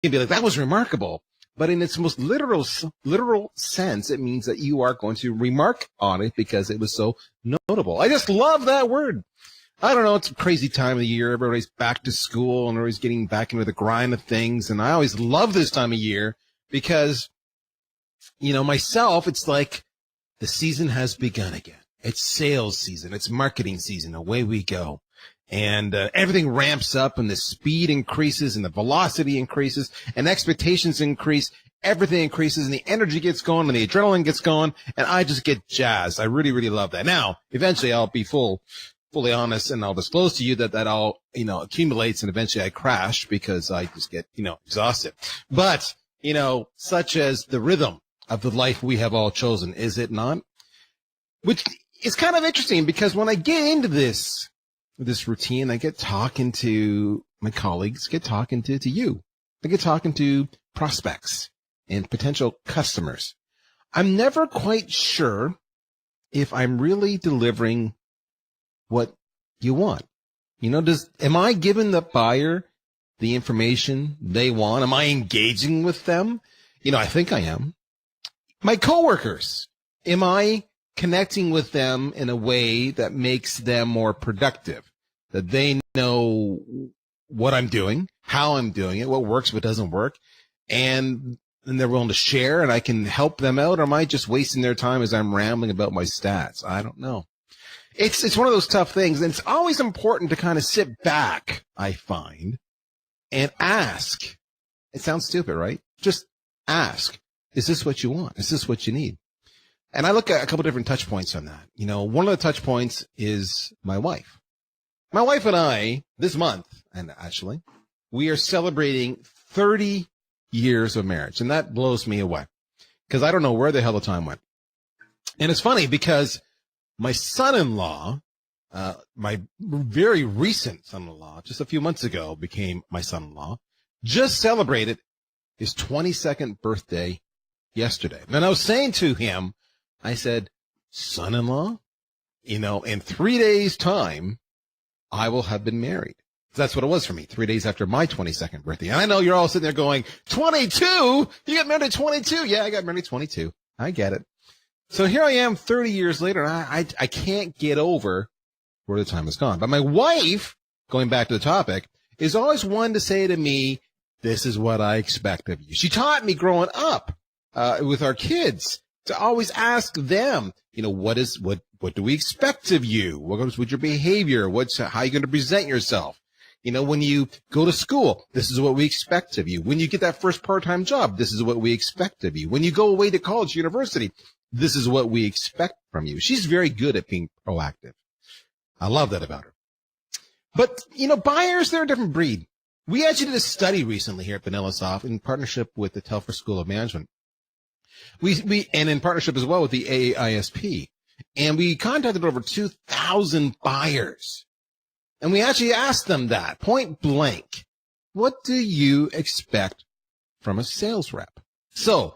can be like, that was remarkable. But in its most literal sense, it means that you are going to remark on it because it was so notable. I just love that word. I don't know. It's a crazy time of the year. Everybody's back to school and everybody's getting back into the grind of things. And I always love this time of year because, myself, it's like the season has begun again. It's sales season. It's marketing season. Away we go. And everything ramps up and the speed increases and the velocity increases and expectations increase. Everything increases and the energy gets going and the adrenaline gets going. And I just get jazzed. I really, really love that. Now, eventually I'll be fully honest and I'll disclose to you that all, accumulates and eventually I crash because I just get, exhausted. But, such as the rhythm of the life we have all chosen, is it not? Which is kind of interesting because when I get into this routine, I get talking to my colleagues, get talking to you. I get talking to prospects and potential customers. I'm never quite sure if I'm really delivering what you want. Am I giving the buyer the information they want? Am I engaging with them? I think I am. My coworkers, am I connecting with them in a way that makes them more productive, that they know what I'm doing, how I'm doing it, what works, what doesn't work, and they're willing to share and I can help them out? Or am I just wasting their time as I'm rambling about my stats? I don't know. It's one of those tough things, and it's always important to kind of sit back, I find, and ask. It sounds stupid, right? Just ask. Is this what you want? Is this what you need? And I look at a couple different touch points on that. One of the touch points is my wife. My wife and I, this month, and actually, we are celebrating 30 years of marriage. And that blows me away because I don't know where the hell the time went. And it's funny because my son-in-law, my very recent son-in-law, just a few months ago became my son-in-law, just celebrated his 22nd birthday yesterday. And I was saying to him, I said, son-in-law, in 3 days' time, I will have been married. That's what it was for me, 3 days after my 22nd birthday. And I know you're all sitting there going, 22? You got married at 22? Yeah, I got married at 22. I get it. So here I am 30 years later, and I can't get over where the time has gone. But my wife, going back to the topic, is always one to say to me, this is what I expect of you. She taught me growing up with our kids to always ask them, what do we expect of you? What was your behavior? How are you going to present yourself? When you go to school, this is what we expect of you. When you get that first part-time job, this is what we expect of you. When you go away to college, university, this is what we expect from you. She's very good at being proactive. I love that about her. But, buyers, they're a different breed. We actually did a study recently here at VanillaSoft in partnership with the Telfer School of Management. And in partnership as well with the AISP. And we contacted over 2,000 buyers. And we actually asked them that point blank. What do you expect from a sales rep? So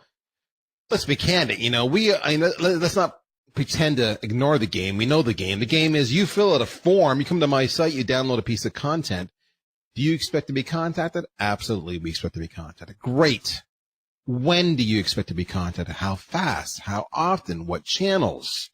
let's be candid. Let's not pretend to ignore the game. We know the game. The game is you fill out a form, you come to my site, you download a piece of content. Do you expect to be contacted? Absolutely, we expect to be contacted. Great. When do you expect to be contacted? How fast? How often? What channels?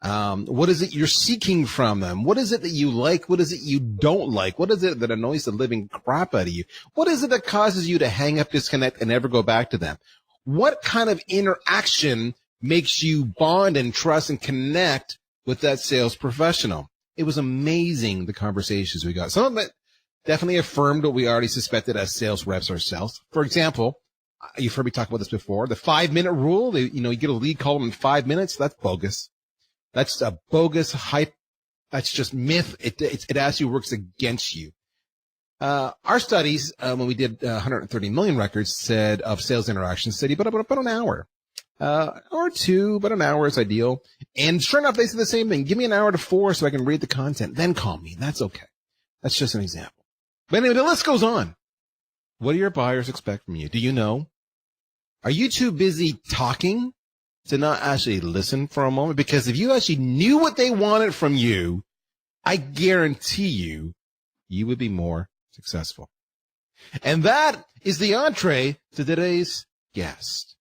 What is it you're seeking from them? What is it that you like? What is it you don't like? What is it that annoys the living crap out of you? What is it that causes you to hang up, disconnect, and never go back to them? What kind of interaction makes you bond and trust and connect with that sales professional? It was amazing, the conversations we got. Some of it definitely affirmed what we already suspected as sales reps ourselves. For example, you've heard me talk about this before, the 5-minute rule. You get a lead call in 5 minutes. That's bogus. That's a bogus hype. That's just myth. It actually works against you. Our studies, when we did 130 million records, said of sales interactions, said about an hour, or two, but an hour is ideal. And sure enough, they said the same thing. Give me an hour to 4 so I can read the content. Then call me. That's okay. That's just an example. But anyway, the list goes on. What do your buyers expect from you? Do you know? Are you too busy talking to not actually listen for a moment? Because if you actually knew what they wanted from you, I guarantee you would be more successful. And that is the entree to today's guest.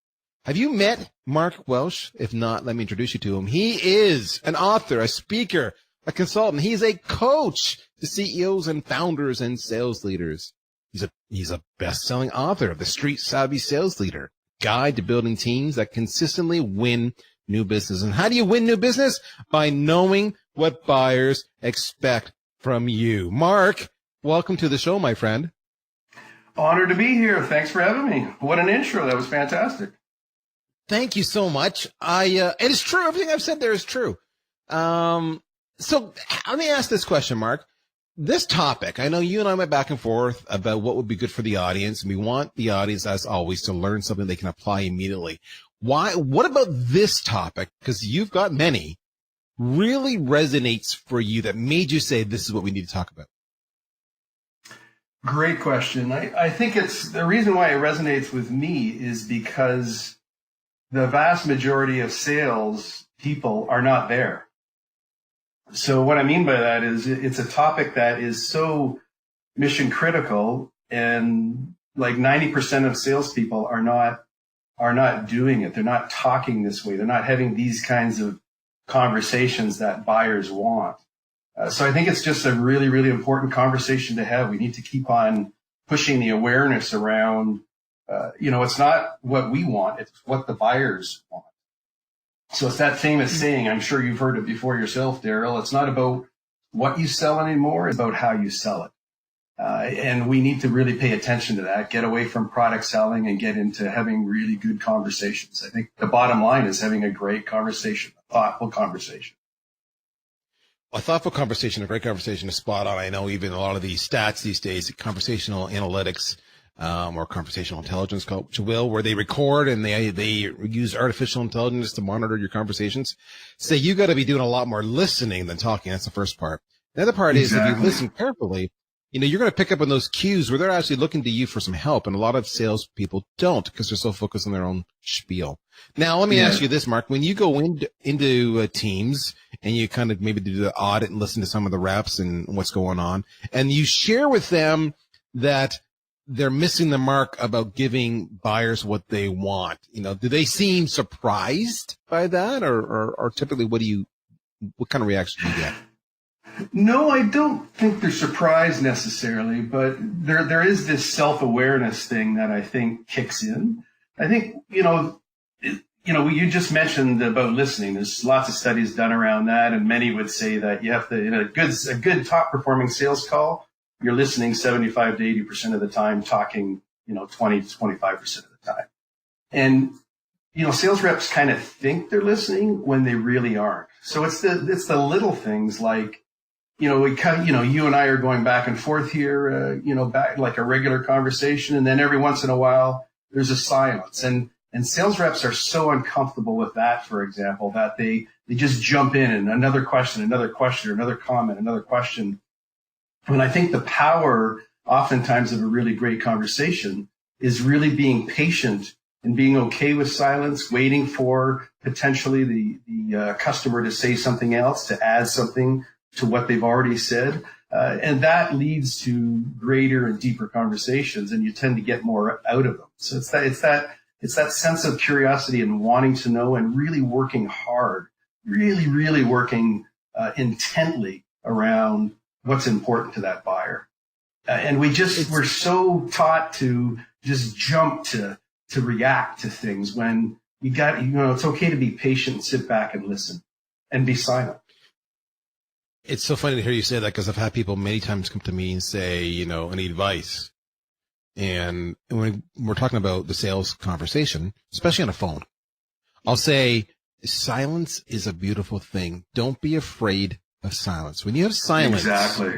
Have you met Mark Welch? If not, let me introduce you to him. He is an author, a speaker, a consultant. He's a coach to CEOs and founders and sales leaders. He's a best-selling author of The Street Savvy Sales Leader, Guide to Building Teams that Consistently Win New Business. And how do you win new business? By knowing what buyers expect from you. Mark, welcome to the show, my friend. Honored to be here. Thanks for having me. What an intro. That was fantastic. Thank you so much. It is true. Everything I've said there is true. So let me ask this question, Mark. This topic, I know you and I went back and forth about what would be good for the audience, and we want the audience, as always, to learn something they can apply immediately. What about this topic, because you've got many, really resonates for you that made you say this is what we need to talk about? Great question. I think it's the reason why it resonates with me is because the vast majority of sales people are not there. So what I mean by that is it's a topic that is so mission critical, and like 90% of salespeople are not doing it. They're not talking this way. They're not having these kinds of conversations that buyers want. So I think it's just a really, really important conversation to have. We need to keep on pushing the awareness around, it's not what we want, it's what the buyers want. So it's that famous saying, I'm sure you've heard it before yourself, Darryl. It's not about what you sell anymore, it's about how you sell it. And we need to really pay attention to that, get away from product selling and get into having really good conversations. I think the bottom line is having a great conversation, a thoughtful conversation. A thoughtful conversation, a great conversation is spot on. I know even a lot of these stats these days, conversational analytics, or conversational intelligence, where they record and they use artificial intelligence to monitor your conversations. So you got to be doing a lot more listening than talking. That's the first part. The other part is if you listen carefully, you're going to pick up on those cues where they're actually looking to you for some help. And a lot of salespeople don't because they're so focused on their own spiel. Now, let me ask you this, Mark. When you go into teams and you kind of maybe do the audit and listen to some of the reps and what's going on, and you share with them that they're missing the mark about giving buyers what they want, do they seem surprised by that? Or typically what kind of reaction do you get? No, I don't think they're surprised necessarily, but there is this self-awareness thing that I think kicks in. I think, you just mentioned about listening. There's lots of studies done around that, and many would say that you have to, in a good top performing sales call, you're listening 75 to 80% of the time, talking, 20 to 25% of the time. And, sales reps kind of think they're listening when they really aren't. So it's the little things like, you and I are going back and forth here, back like a regular conversation. And then every once in a while, there's a silence. And sales reps are so uncomfortable with that, for example, that they just jump in and another question, another comment, another question. And I think the power oftentimes of a really great conversation is really being patient and being okay with silence, waiting for potentially the customer to say something else, to add something to what they've already said. And that leads to greater and deeper conversations, and you tend to get more out of them. So it's that sense of curiosity and wanting to know and really working hard, really, really working intently around what's important to that buyer. And we're so taught to just jump to react to things when it's okay to be patient, sit back and listen and be silent. It's so funny to hear you say that because I've had people many times come to me and say, I need advice. And when we're talking about the sales conversation, especially on a phone, I'll say silence is a beautiful thing. Don't be afraid of silence. When you have silence, exactly,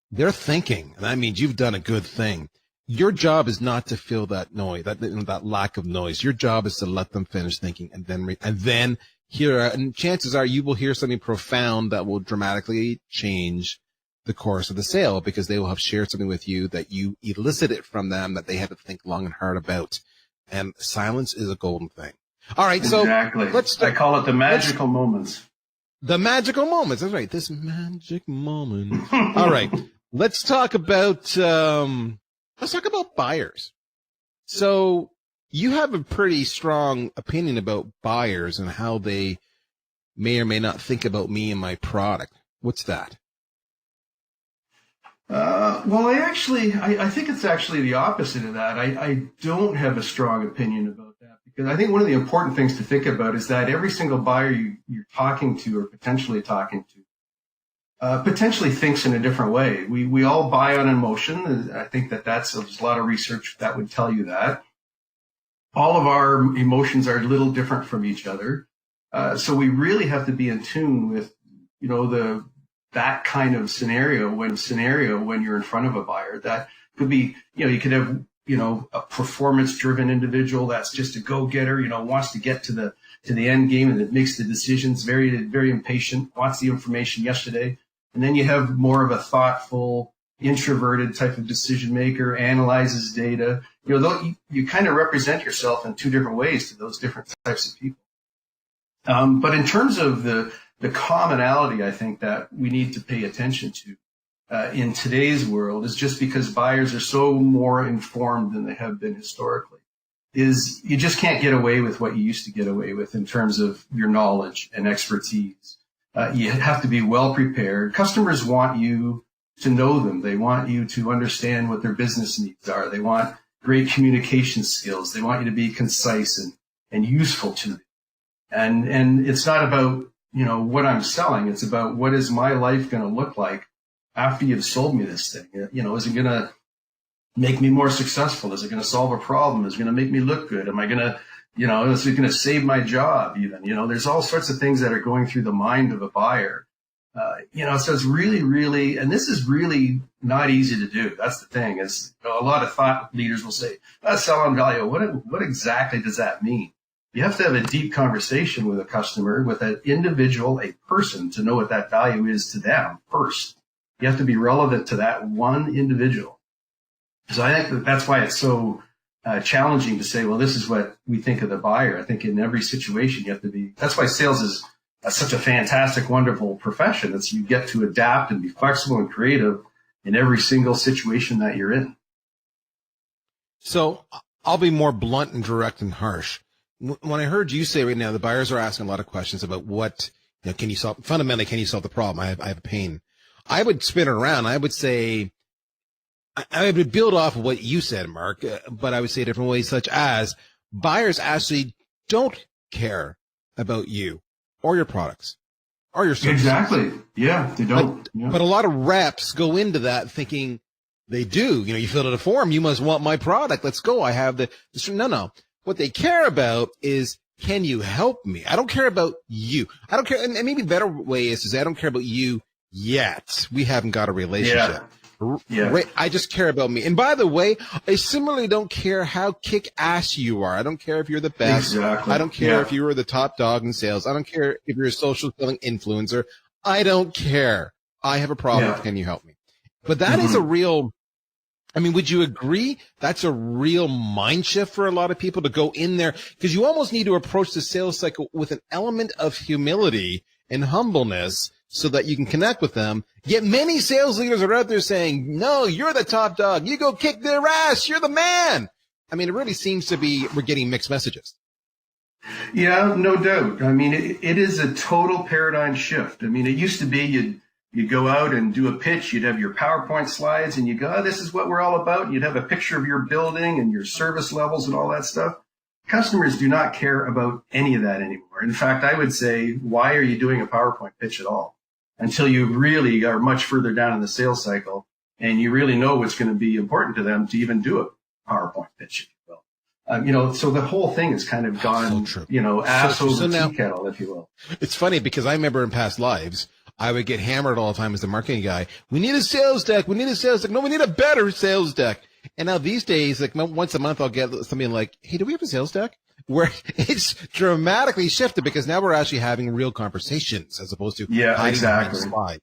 they're thinking, and that means you've done a good thing. Your job is not to fill that noise, that lack of noise. Your job is to let them finish thinking and then hear, and chances are you will hear something profound that will dramatically change the course of the sale because they will have shared something with you that you elicited from them that they had to think long and hard about. And silence is a golden thing. All right. Exactly. So I call it the magical moments. The magical moments. That's right. This magic moment. All right. Let's talk about, Let's talk about buyers. So you have a pretty strong opinion about buyers and how they may or may not think about me and my product. What's that? Well, I think it's actually the opposite of that. I don't have a strong opinion about that, because I think one of the important things to think about is that every single buyer you're talking to or potentially talking to potentially thinks in a different way. We all buy on emotion. I think there's a lot of research that would tell you that. All of our emotions are a little different from each other. So we really have to be in tune with, that kind of scenario when you're in front of a buyer. That could be, you could have, a performance driven individual that's just a go-getter, wants to get to the end game and that makes the decisions, very, very impatient, wants the information yesterday. And then you have more of a thoughtful, introverted type of decision maker, analyzes data. You kind of represent yourself in two different ways to those different types of people. But in terms of the commonality, I think that we need to pay attention to in today's world is just because buyers are so more informed than they have been historically, is you just can't get away with what you used to get away with in terms of your knowledge and expertise. You have to be well prepared. Customers want you to know them. They want you to understand what their business needs are. They want great communication skills. They want you to be concise and useful to them. And it's not about, what I'm selling. It's about what is my life going to look like after you've sold me this thing. Is it going to make me more successful? Is it going to solve a problem? Is it going to make me look good? Am I going to, is it going to save my job even? There's all sorts of things that are going through the mind of a buyer. So it's really, really, and this is really not easy to do. That's the thing is, a lot of thought leaders will say, sell on value. What exactly does that mean? You have to have a deep conversation with a customer, with an individual, a person, to know what that value is to them first. You have to be relevant to that one individual. So I think that's why it's so challenging to say, well, this is what we think of the buyer. I think in every situation you have to be, that's why sales is such a fantastic, wonderful profession. It's you get to adapt and be flexible and creative in every single situation that you're in. So I'll be more blunt and direct and harsh. When I heard you say right now, the buyers are asking a lot of questions about what, can you solve the problem? I have a pain. I would spin it around. I would say, I would build off of what you said, Mark, but I would say different ways, such as buyers actually don't care about you or your products or your services. Exactly. Yeah, they don't. But a lot of reps go into that thinking they do. You filled out a form. You must want my product. Let's go. I have no. What they care about is, can you help me? I don't care about you. I don't care. And maybe a better way is to say, I don't care about you yet. We haven't got a relationship. Yeah. I just care about me. And by the way, I similarly don't care how kick-ass you are. I don't care if you're the best. Exactly. I don't care if you are the top dog in sales. I don't care if you're a social selling influencer. I don't care. I have a problem. Can you help me? But that is a real, would you agree that's a real mind shift for a lot of people to go in there? Because you almost need to approach the sales cycle with an element of humility and humbleness so that you can connect with them. Yet many sales leaders are out there saying, no, you're the top dog. You go kick their ass. You're the man. It really seems to be we're getting mixed messages. Yeah, no doubt. It is a total paradigm shift. It used to be you'd go out and do a pitch. You'd have your PowerPoint slides and you go, oh, this is what we're all about. And you'd have a picture of your building and your service levels and all that stuff. Customers do not care about any of that anymore. In fact, I would say, why are you doing a PowerPoint pitch at all? Until you really are much further down in the sales cycle and you really know what's going to be important to them to even do a PowerPoint pitch, if you will. So the whole thing has kind of gone, ass over tea kettle, if you will. It's funny because I remember in past lives, I would get hammered all the time as the marketing guy. We need a sales deck. We need a sales deck. No, we need a better sales deck. And now these days, like once a month, I'll get something like, hey, do we have a sales deck? Where it's dramatically shifted because now we're actually having real conversations as opposed to hiding behind a slide.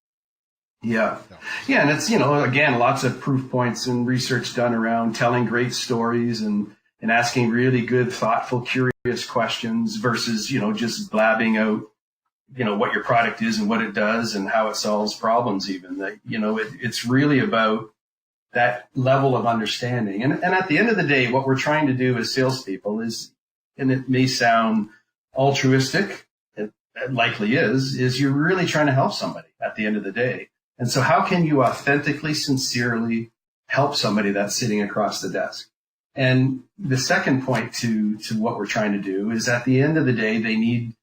Yeah. Yeah. And it's, again, lots of proof points and research done around telling great stories and asking really good, thoughtful, curious questions versus, just blabbing out, what your product is and what it does and how it solves problems even. That, it's really about that level of understanding. And at the end of the day, what we're trying to do as salespeople is, and it may sound altruistic, it likely is you're really trying to help somebody at the end of the day. And so how can you authentically, sincerely help somebody that's sitting across the desk? And the second point to what we're trying to do is at the end of the day, they need,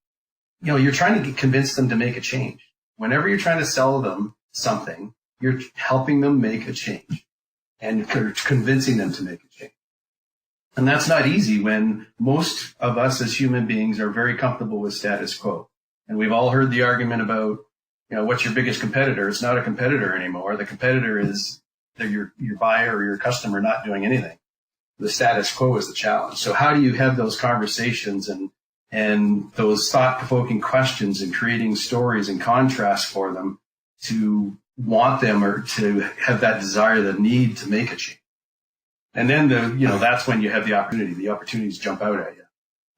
you're trying to convince them to make a change. Whenever you're trying to sell them something, you're helping them make a change and convincing them to make a change. And that's not easy when most of us as human beings are very comfortable with status quo. And we've all heard the argument about, what's your biggest competitor? It's not a competitor anymore. The competitor is your buyer or your customer not doing anything. The status quo is the challenge. So how do you have those conversations and those thought-provoking questions and creating stories and contrasts for them to want them or to have that desire, the need to make a change? And then that's when you have the opportunity. The opportunities jump out at you.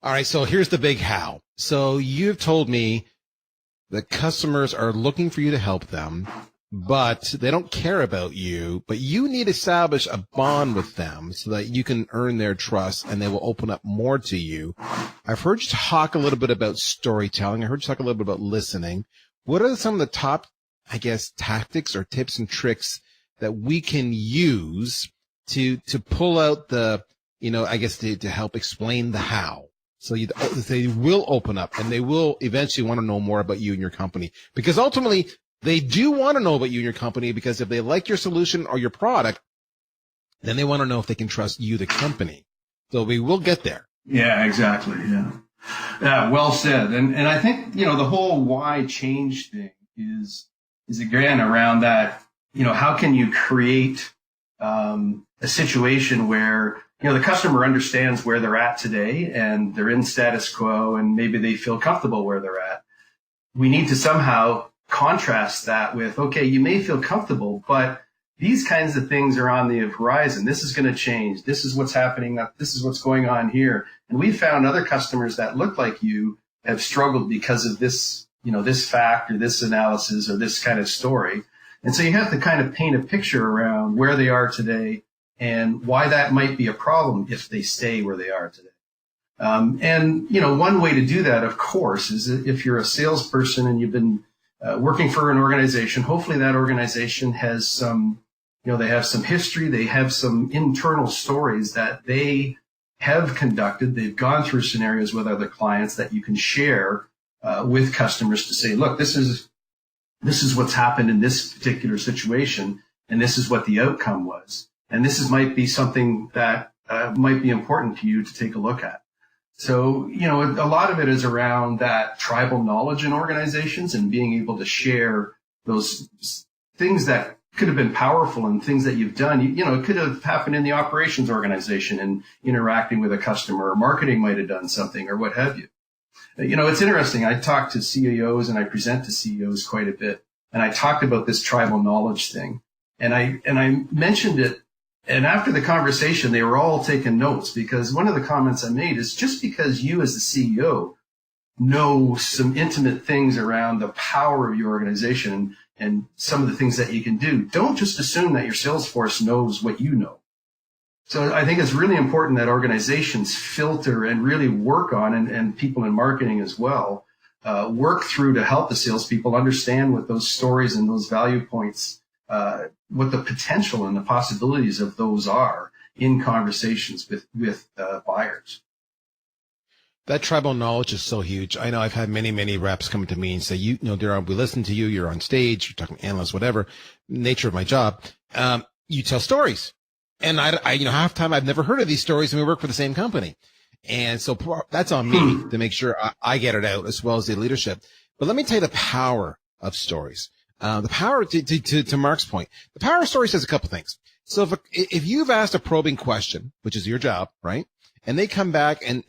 All right. So here's the big how. So you've told me that customers are looking for you to help them, but they don't care about you, but you need to establish a bond with them so that you can earn their trust and they will open up more to you. I've heard you talk a little bit about storytelling. I heard you talk a little bit about listening. What are some of the top, tactics or tips and tricks that we can use to pull out the, to help explain the how? So they will open up and they will eventually want to know more about you and your company, because ultimately they do want to know about you and your company, because if they like your solution or your product, then they want to know if they can trust you, the company. So we will get there. Yeah, exactly. Yeah. Well said. And I think, the whole why change thing is again around that, how can you create a situation where, the customer understands where they're at today and they're in status quo and maybe they feel comfortable where they're at. We need to somehow contrast that with, okay, you may feel comfortable, but these kinds of things are on the horizon. This is going to change. This is what's happening. This is what's going on here. And we found other customers that look like you have struggled because of this, this fact or this analysis or this kind of story. And so you have to kind of paint a picture around where they are today and why that might be a problem if they stay where they are today. And one way to do that, of course, is if you're a salesperson and you've been working for an organization, hopefully that organization has some, they have some history, they have some internal stories that they have conducted. They've gone through scenarios with other clients that you can share with customers to say, look, this is what's happened in this particular situation, and this is what the outcome was. And this might be something that might be important to you to take a look at. So, a lot of it is around that tribal knowledge in organizations and being able to share those things that could have been powerful and things that you've done. It could have happened in the operations organization and interacting with a customer, or marketing might have done something, or what have you. It's interesting. I talk to CEOs and I present to CEOs quite a bit. And I talked about this tribal knowledge thing. And I mentioned it. And after the conversation, they were all taking notes, because one of the comments I made is, just because you as the CEO know some intimate things around the power of your organization and some of the things that you can do, don't just assume that your sales force knows what you know. So I think it's really important that organizations filter and really work on, and people in marketing as well, work through to help the salespeople understand what those stories and those value points, what the potential and the possibilities of those are in conversations with buyers. That tribal knowledge is so huge. I know I've had many reps come to me and say, Darryl, we listen to you. You're on stage. You're talking to analysts, whatever, nature of my job. You tell stories. And I half the time I've never heard of these stories, and we work for the same company. And so that's on me to make sure I get it out, as well as the leadership. But let me tell you the power of stories. The power to Mark's point, the power of story says a couple things. So if you've asked a probing question, which is your job, right? And they come back and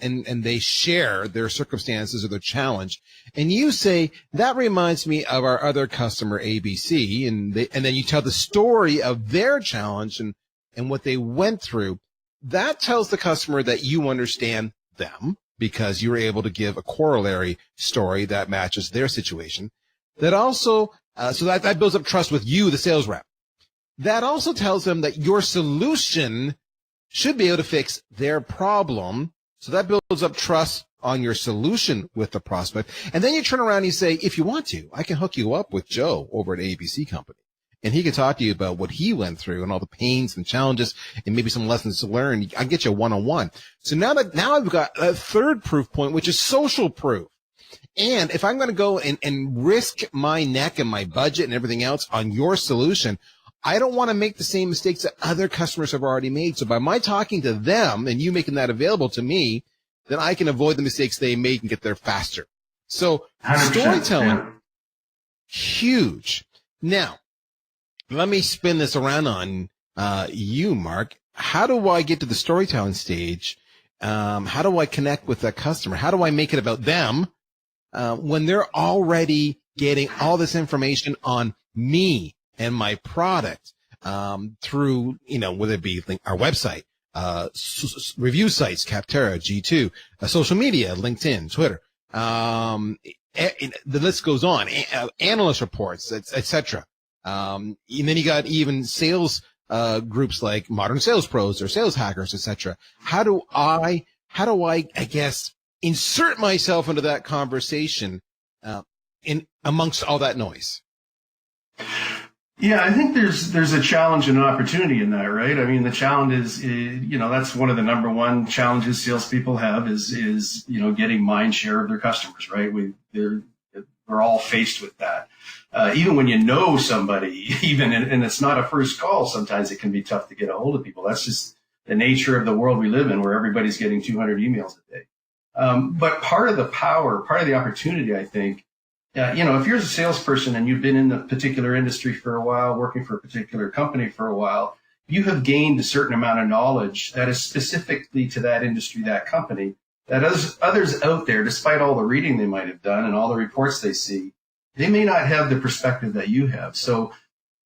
they share their circumstances or their challenge, and you say, that reminds me of our other customer ABC, and then you tell the story of their challenge and what they went through, that tells the customer that you understand them, because you were able to give a corollary story that matches their situation. That also, so that builds up trust with you, the sales rep. that also tells them that your solution should be able to fix their problem. So that builds up trust on your solution with the prospect. And then you turn around and you say, if you want to, I can hook you up with Joe over at ABC Company. And he can talk to you about what he went through and all the pains and challenges and maybe some lessons to learn. I get you one-on-one. So now I've got a third proof point, which is social proof. And if I'm going to go and risk my neck and my budget and everything else on your solution, I don't want to make the same mistakes that other customers have already made. So by my talking to them and you making that available to me, then I can avoid the mistakes they made and get there faster. So storytelling, huge. Now, let me spin this around on you, Mark. How do I get to the storytelling stage? How do I connect with that customer? How do I make it about them when they're already getting all this information on me and my product through, whether it be our website, review sites, Capterra, G2, social media, LinkedIn, Twitter, the list goes on, analyst reports, etc. And then you got even sales groups like Modern Sales Pros or Sales Hackers, etc. How do I guess, insert myself into that conversation in amongst all that noise? Yeah, I think there's a challenge and an opportunity in that, right? I mean, the challenge is that's one of the number one challenges salespeople have is getting mind share of their customers, right? We're all faced with that. Even when you know somebody, and it's not a first call, sometimes it can be tough to get a hold of people. That's just the nature of the world we live in, where everybody's getting 200 emails a day. But part of the power, part of the opportunity, I think, if you're a salesperson and you've been in the particular industry for a while, working for a particular company for a while, you have gained a certain amount of knowledge that is specifically to that industry, that company, that others out there, despite all the reading they might have done and all the reports they see, they may not have the perspective that you have. So,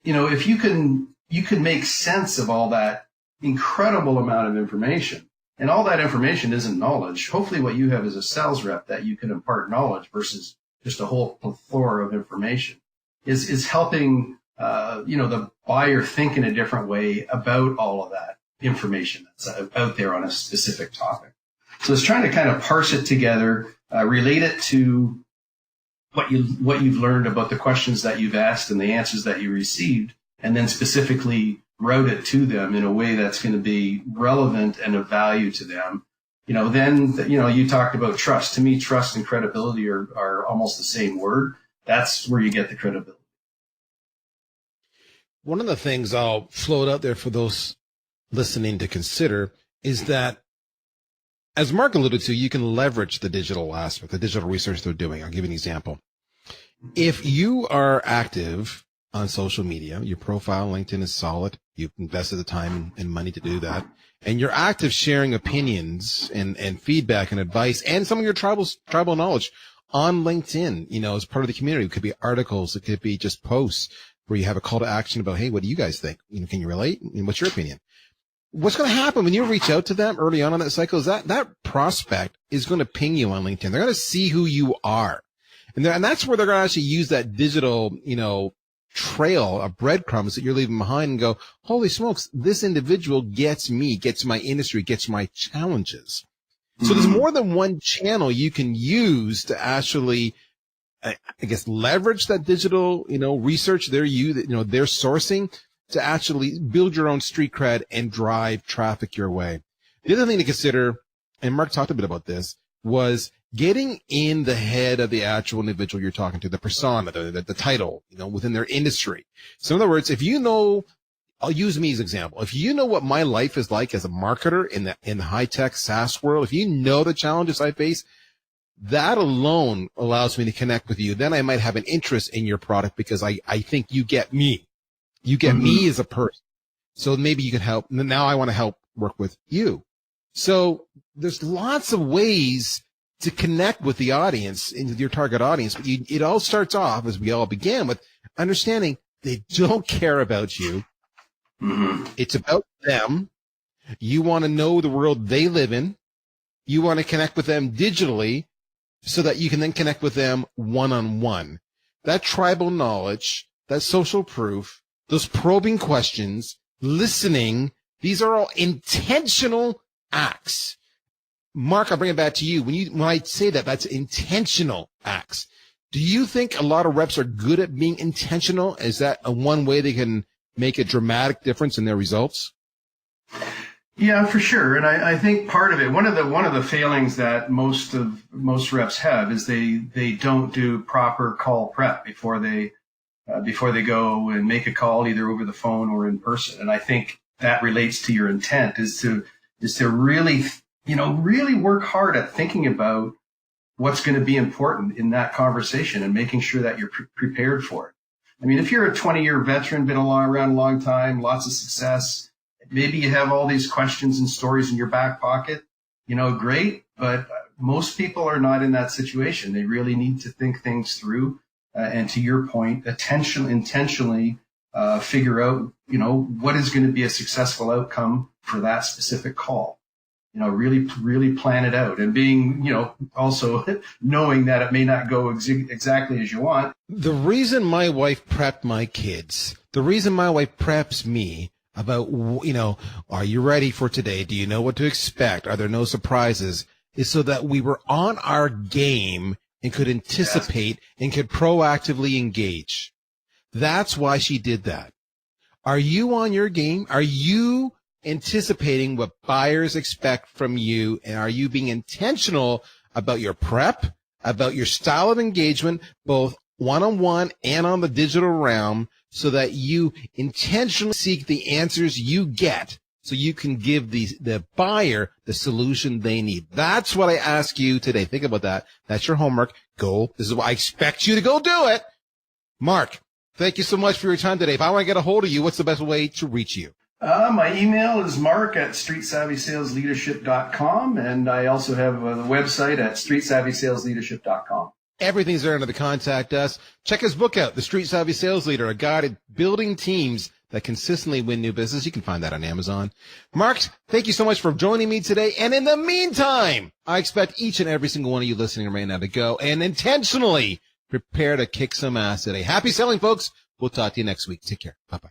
if you can make sense of all that incredible amount of information, and all that information isn't knowledge. Hopefully what you have is a sales rep that you can impart knowledge versus just a whole plethora of information is helping, the buyer think in a different way about all of that information that's out there on a specific topic. So it's trying to kind of parse it together, relate it to what you've learned about the questions that you've asked and the answers that you received, and then specifically route it to them in a way that's going to be relevant and of value to them. You talked about trust. To me, trust and credibility are almost the same word. That's where you get the credibility. One of the things I'll float out there for those listening to consider is that, as Mark alluded to, you can leverage the digital aspect, the digital research they're doing. I'll give you an example. If you are active on social media, your profile on LinkedIn is solid, you've invested the time and money to do that, and you're active sharing opinions and feedback and advice and some of your tribal knowledge on LinkedIn, as part of the community. It could be articles, it could be just posts where you have a call to action about, hey, what do you guys think? Can you relate? And what's your opinion? What's going to happen when you reach out to them early on in that cycle is that prospect is going to ping you on LinkedIn. They're going to see who you are. And that's where they're going to actually use that digital, trail of breadcrumbs that you're leaving behind and go, holy smokes, this individual gets me, gets my industry, gets my challenges. Mm-hmm. So there's more than one channel you can use to actually, leverage that digital, research they're sourcing to actually build your own street cred and drive traffic your way. The other thing to consider, and Mark talked a bit about this, was getting in the head of the actual individual you're talking to, the persona, the title, within their industry. So in other words, I'll use me as an example. If you know what my life is like as a marketer in the high-tech SaaS world, if you know the challenges I face, that alone allows me to connect with you. Then I might have an interest in your product because I think you get me. You get mm-hmm. me as a person. So maybe you can help. Now I want to help work with you. So there's lots of ways to connect with the audience, with your target audience. But it all starts off, as we all began, with understanding they don't care about you. Mm-hmm. It's about them. You want to know the world they live in. You want to connect with them digitally so that you can then connect with them one-on-one. That tribal knowledge, that social proof, those probing questions, listening. These are all intentional acts. Mark, I'll bring it back to you. When I say that, that's intentional acts. Do you think a lot of reps are good at being intentional? Is that one way they can make a dramatic difference in their results? Yeah, for sure. And I think part of it, one of the failings that most reps have is they don't do proper call prep before they go and make a call either over the phone or in person. And I think that relates to your intent is to really, really work hard at thinking about what's going to be important in that conversation and making sure that you're prepared for it. I mean, if you're a 20-year veteran, been around a long time, lots of success, maybe you have all these questions and stories in your back pocket, great. But most people are not in that situation. They really need to think things through. And to your point, intentionally figure out, what is going to be a successful outcome for that specific call. Really plan it out and being, also knowing that it may not go exactly as you want. The reason my wife prepped my kids, the reason my wife preps me about, are you ready for today? Do you know what to expect? Are there no surprises? Is so that we were on our game and could anticipate and could proactively engage. That's why she did that. Are you on your game? Are you anticipating what buyers expect from you? And are you being intentional about your prep, about your style of engagement, both one-on-one and on the digital realm, so that you intentionally seek the answers you get so you can give the buyer the solution they need? That's what I ask you today. Think about that. That's your homework. Go. This is what I expect you to go do it. Mark, thank you so much for your time today. If I want to get a hold of you, what's the best way to reach you? My email is mark@streetsavvysalesleadership.com, and I also have the website at streetsavvysalesleadership.com. Everything's there under the contact us. Check his book out, The Street Savvy Sales Leader, a guide at building teams that consistently win new business. You can find that on Amazon. Mark, thank you so much for joining me today. And in the meantime, I expect each and every single one of you listening right now to go and intentionally prepare to kick some ass today. Happy selling, folks. We'll talk to you next week. Take care. Bye-bye.